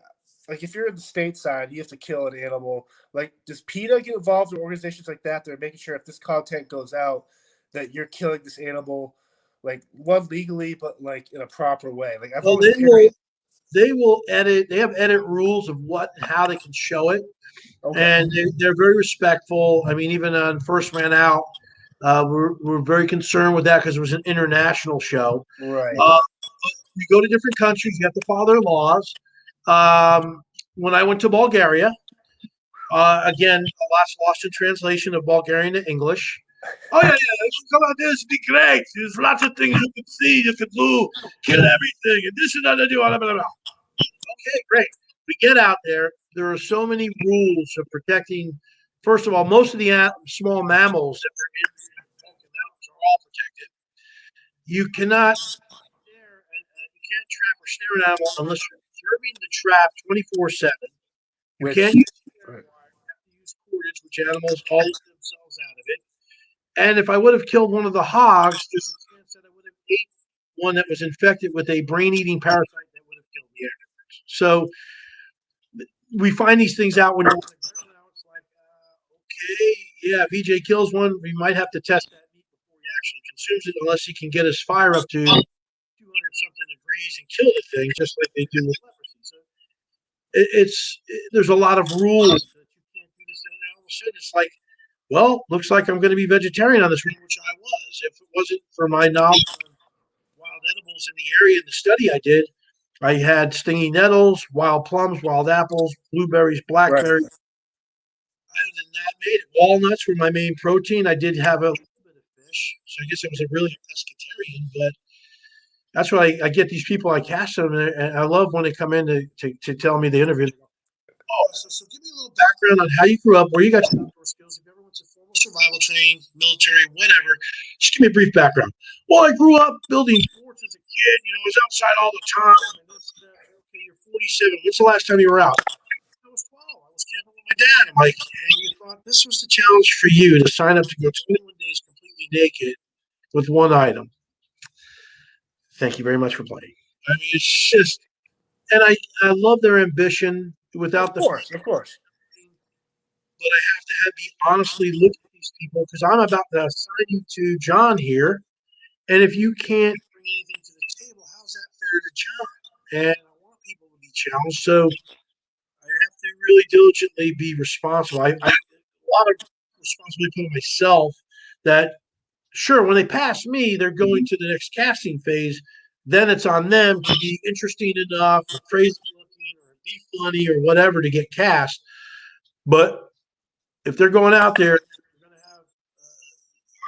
like, if you're in the stateside, you have to kill an animal. Like, does PETA get involved in organizations like that? They're making sure if this content goes out, that you're killing this animal, like, one legally, but like in a proper way. Like, they will edit. They have edit rules of how they can show it, and they're very respectful. I mean, even on First Man Out, we're very concerned with that because it was an international show. Right. You go to different countries, you have to follow their laws. When I went to Bulgaria, again, lost in translation of Bulgarian to English. Oh, yeah, come on, this would be great. There's lots of things you can see, you can do, kill everything, and this and that, blah, blah, blah. Okay, great. We get out there. There are so many rules of protecting. First of all, most of the small mammals that are in the mountains are all protected. You cannot trap or snare an animal unless you're observing the trap 24/7. You can't use wire. You have to use cordage, which animals always themselves out of it. And if I would have killed one of the hogs, there's a chance that I would have ate one that was infected with a brain-eating parasite that would have killed the animals. So we find these things out when it's like, okay, yeah, VJ kills one. We might have to test that meat before he actually consumes it, unless he can get his fire up to 200-something degrees and kill the thing, just like they do with leprosy. So there's a lot of rules that you can't do this, and all of a sudden it's like, well, looks like I'm going to be vegetarian on this one, which I was. If it wasn't for my knowledge on wild edibles in the area in the study I did, I had stingy nettles, wild plums, wild apples, blueberries, Right. blackberries. Other than that, made it. Walnuts were my main protein. I did have a little bit of fish, so I guess I was a really pescatarian. But that's why I get these people. I cast them, and I love when they come in to tell me the interview. Oh, so give me a little background on how you grew up, where you got your outdoor skills. If you ever went to formal survival training, military, whatever, just give me a brief background. Well, I grew up building forts as a kid. I was outside all the time. And this, okay, you're 47. When's the last time you were out? I was 12. I was camping with my dad. I'm like, and you thought this was the challenge for you to sign up to go 21 days completely naked with one item. Thank you very much for playing. I mean, it's just, and I love their ambition without the. Of course. But I have to be honestly look at these people because I'm about to assign you to John here. And if you can't bring anything to the table, how's that fair to John? And I want people to be challenged. So I have to really diligently be responsible. I a lot of responsibility put on myself that, sure, when they pass me, they're going to the next casting phase. Then it's on them to be interesting enough or crazy looking or be funny or whatever to get cast. But if they're going out there, they're going to have.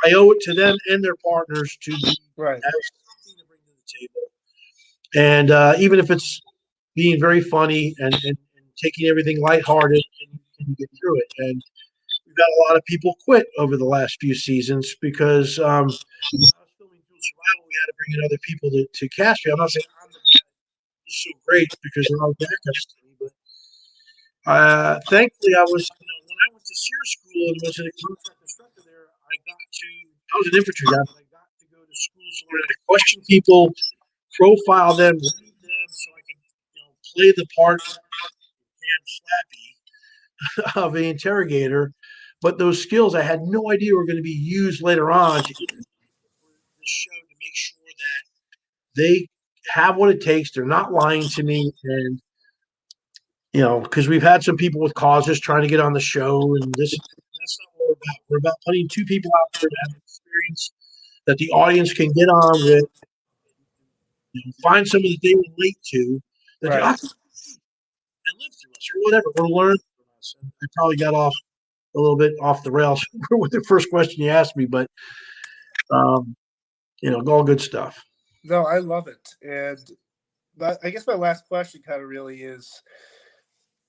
I owe it to them and their partners to be right. have something to bring to the table. And even if it's being very funny and taking everything lighthearted and get through it. And we've had a lot of people quit over the last few seasons because when I was filming Field Survival, we had to bring in other people to cast me. I'm not saying I'm the guy who's so great because they're all backups to me, but thankfully I was, when I went to SEER school and was a contract instructor there, I was an infantry guy, but I got to go to school so I could question people, profile them, read them, so I could, play the part damn slappy of the interrogator. But those skills I had no idea were going to be used later on to the show to make sure that they have what it takes. They're not lying to me, and because we've had some people with causes trying to get on the show, and that's not what we're about. We're about putting two people out there to have an experience that the audience can get on with, find something that they relate to, that right. and live through us or whatever, or learn from us. And I probably got off a little bit off the rails with the first question you asked me, but all good stuff. No, I love it. And I guess my last question kind of really is,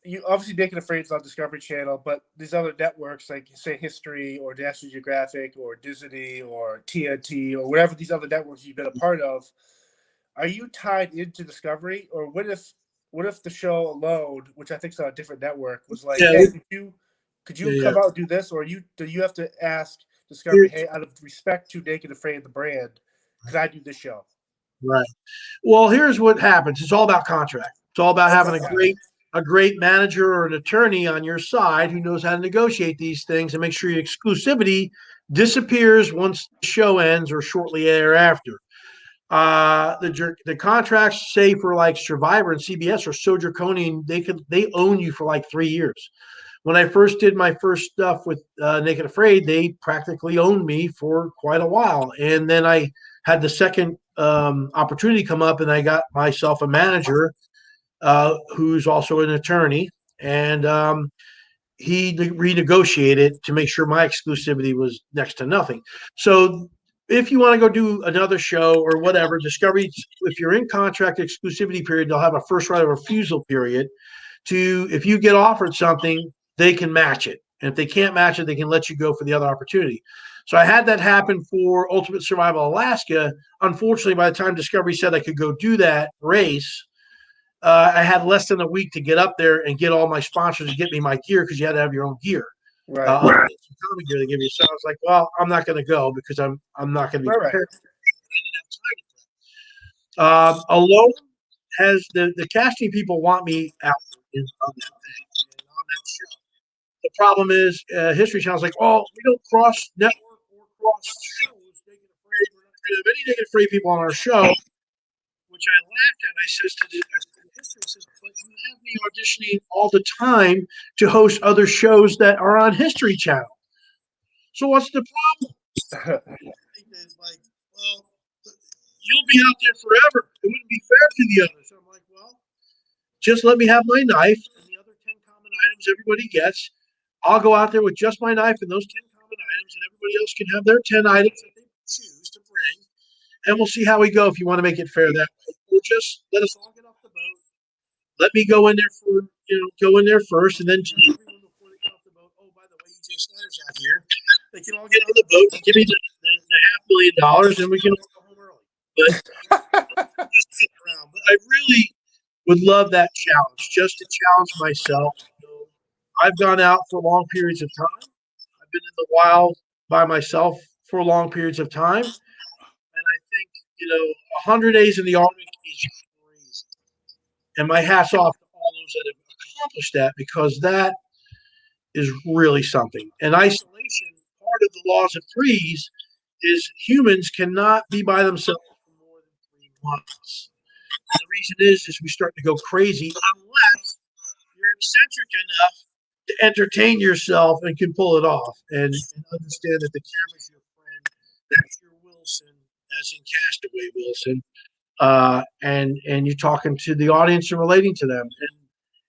you obviously Naked Afraid is on Discovery Channel, but these other networks like say History or National Geographic or Disney or TNT or whatever these other networks you've been a part of, are you tied into Discovery, or what if the show alone, which I think is on a different network, was like, hey, could you come out and do this, or do you have to ask Discovery, hey, out of respect to Naked Afraid the brand, could I do this show? Right. Well, here's what happens. It's all about contract. It's all about having a great manager or an attorney on your side who knows how to negotiate these things and make sure your exclusivity disappears once the show ends or shortly thereafter. The contracts, say for like Survivor and CBS, are so draconian they own you for like 3 years. When I first did my first stuff with Naked Afraid, they practically owned me for quite a while, and then I had the second opportunity come up, and I got myself a manager who's also an attorney, and he renegotiated to make sure my exclusivity was next to nothing. So if you want to go do another show or whatever, Discovery, if you're in contract exclusivity period, they'll have a first right of refusal period if you get offered something, they can match it. And if they can't match it, they can let you go for the other opportunity. So I had that happen for Ultimate Survival Alaska. Unfortunately, by the time Discovery said I could go do that race, I had less than a week to get up there and get all my sponsors to get me my gear, because you had to have your own gear. Right. Common gear they give you. So I was like, well, I'm not going to go because I'm not going to be prepared. I didn't have time. Alone has the casting people want me out on that thing, on that show. The problem is History Channel's like, oh, we don't cross network or cross shows. Naked Afraid. We're not going to have any Naked Afraid people on our show, which I laughed at. I says to the history, I says, but you have me auditioning all the time to host other shows that are on History Channel. So what's the problem? Like, well, you'll be out there forever. It wouldn't be fair to the others. So I'm like, well, just let me have my knife and the other 10 common items everybody gets. I'll go out there with just my knife and those 10 common items, and everybody else can have their 10 items that they choose to bring. And we'll see how we go if you want to make it fair that way. Or just let us all get off the boat. Let me go in there go in there first, and then everyone before they get off the boat, oh, by the way, EJ Snyder's out here. They can all get on the boat and give me the $500,000, and we can all go home early. But just sit around. But I really would love that challenge, just to challenge myself. I've gone out for long periods of time. I've been in the wild by myself for long periods of time. And I think, 100 days in the Arctic is crazy. And my hat's off to all those that have accomplished that, because that is really something. And isolation, part of the laws of threes, is humans cannot be by themselves for more than 3 months. And the reason is we start to go crazy unless you're eccentric enough to entertain yourself and can pull it off, and understand that the camera's your friend. That's your Wilson, as in Castaway Wilson, and you're talking to the audience and relating to them, and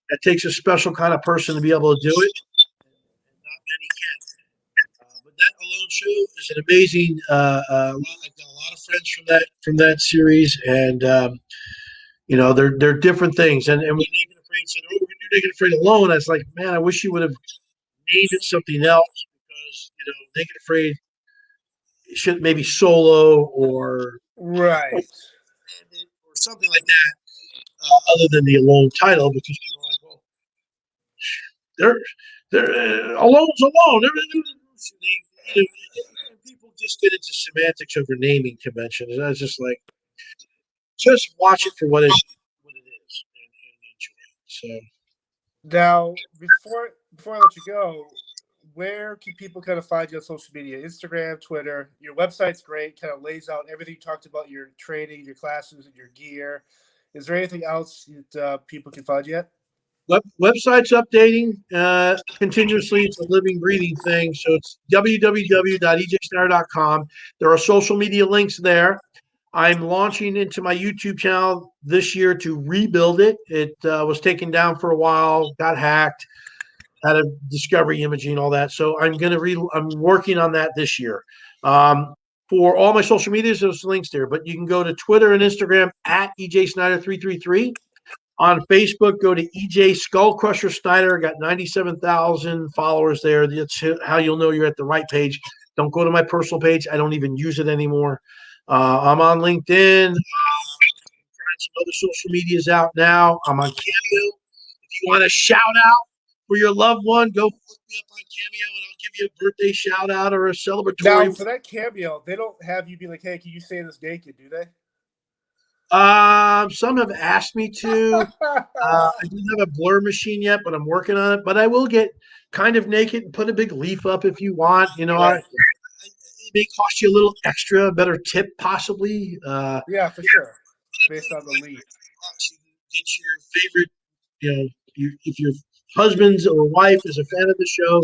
it takes a special kind of person to be able to do it, and not many can. But that alone show is an amazing. I've got a lot of friends from that series, and they're different things. And when Naked Afraid said, "Oh, we're gonna do Naked Afraid alone," I was like, man, I wish you would have named it something else, because Naked Afraid should maybe solo or Right. or something like that, other than the alone title, because people are like, well, they're alone's alone. People just get into semantics over naming conventions, and I was just like, just watch it for what it is, and enjoy it. So Now, before I let you go, where can people kind of find you on social media? Instagram, Twitter. Your website's great, kind of lays out everything you talked about, your training, your classes, and your gear. Is there anything else that people can find you at? Website's updating continuously. It's a living, breathing thing. So it's www.ejsnyder.com. There are social media links there. I'm launching into my YouTube channel this year to rebuild it. It was taken down for a while, got hacked, had a discovery imaging, all that. So I'm working on that this year. For all my social medias, there's links there. But you can go to Twitter and Instagram at EJ Snyder333. On Facebook, go to EJ Skullcrusher Snyder. Got 97,000 followers there. That's how you'll know you're at the right page. Don't go to my personal page. I don't even use it anymore. I'm on LinkedIn. I'm trying some other social medias out now. I'm on Cameo. If you want a shout out for your loved one, go look me up on Cameo, and I'll give you a birthday shout out or a celebratory. Now, for that Cameo, they don't have you be like, "Hey, can you say this naked?" Do they? Some have asked me to. I don't have a blur machine yet, but I'm working on it. But I will get kind of naked and put a big leaf up if you want. Right. It may cost you a little extra, a better tip possibly. Yeah, for sure. Based on the leaf. You get your favorite, if your husband or wife is a fan of the show,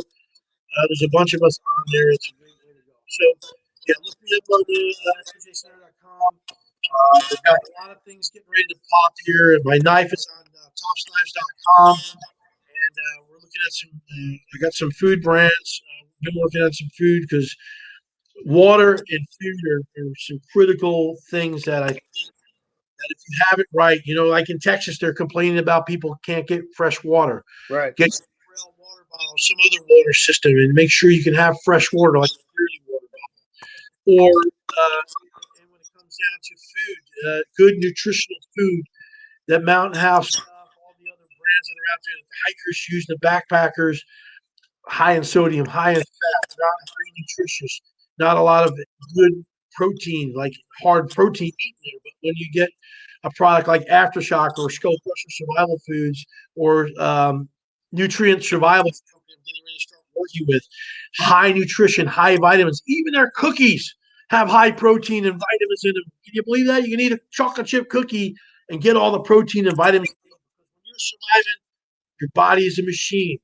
there's a bunch of us on there. It's a great way to go. So, yeah, look me up on the ejsnyder.com. We've got a lot of things getting ready to pop here. My knife is on topsknives.com. And we're looking at some, I got some food brands. Been working on some food, because water and food are some critical things that I think that if you have it right, like in Texas, they're complaining about people can't get fresh water. Right. Get some real water bottle, some other water system, and make sure you can have fresh water, like a dirty water bottle. Or and when it comes down to food, good nutritional food, that Mountain House stuff, all the other brands that are out there that the hikers use, the backpackers, high in sodium, high in fat, not very nutritious, not a lot of good protein, like hard protein eaten there. But when you get a product like Aftershock or Skullcrusher Survival Foods or Nutrient Survival, I'm getting ready to start working with, high nutrition, high vitamins, even their cookies have high protein and vitamins in them. Can you believe that? You can eat a chocolate chip cookie and get all the protein and vitamins. When you're surviving, your body is a machine.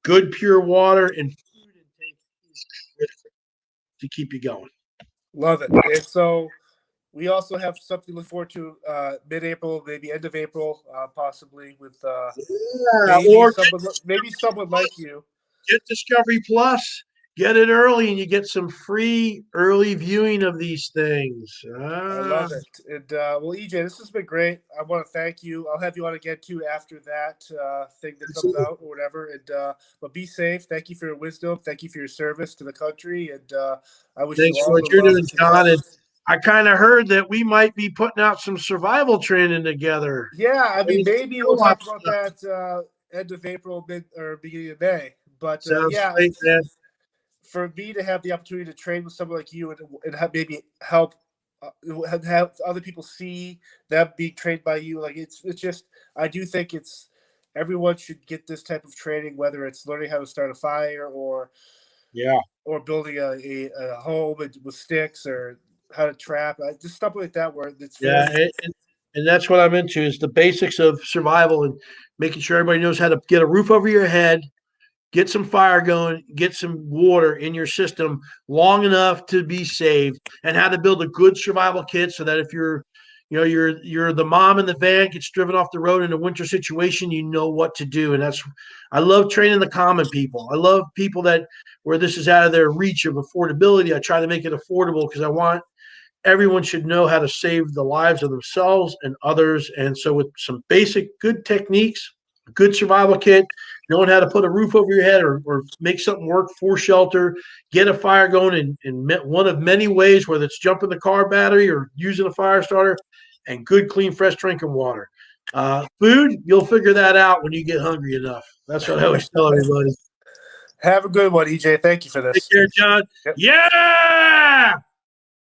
Good pure water and food intake is critical to keep you going. Love it. And so we also have something to look forward to mid-April, maybe end of April, possibly with maybe someone like you. Get Discovery Plus. Get it early, and you get some free early viewing of these things. I love it. And well, EJ, this has been great. I want to thank you. I'll have you on again too after that thing that comes out or whatever. And but be safe. Thank you for your wisdom. Thank you for your service to the country. And I wish Thanks you all for what the you're love doing, John. And I kind of heard that we might be putting out some survival training together. Yeah, I mean, maybe we'll talk about that end of April, or beginning of May. But yeah, great, man. For me to have the opportunity to train with someone like you and have maybe help have other people see them being trained by you, like it's just, I do think everyone should get this type of training, whether it's learning how to start a fire or building a home with sticks or how to trap, just stuff like that where it's and that's what I'm into, is the basics of survival and making sure everybody knows how to get a roof over your head, get some fire going, get some water in your system long enough to be saved, and how to build a good survival kit so that if you're the mom in the van gets driven off the road in a winter situation, you know what to do. And I love training the common people. I love people that where this is out of their reach of affordability. I try to make it affordable because I want everyone should know how to save the lives of themselves and others. And so with some basic good techniques, a good survival kit, knowing how to put a roof over your head or make something work for shelter, get a fire going in one of many ways, whether it's jumping the car battery or using a fire starter, and good, clean, fresh drinking water. Food, you'll figure that out when you get hungry enough. That's what I always tell everybody. Have a good one, EJ. Thank you for this. Take care, John. Yep. Yeah!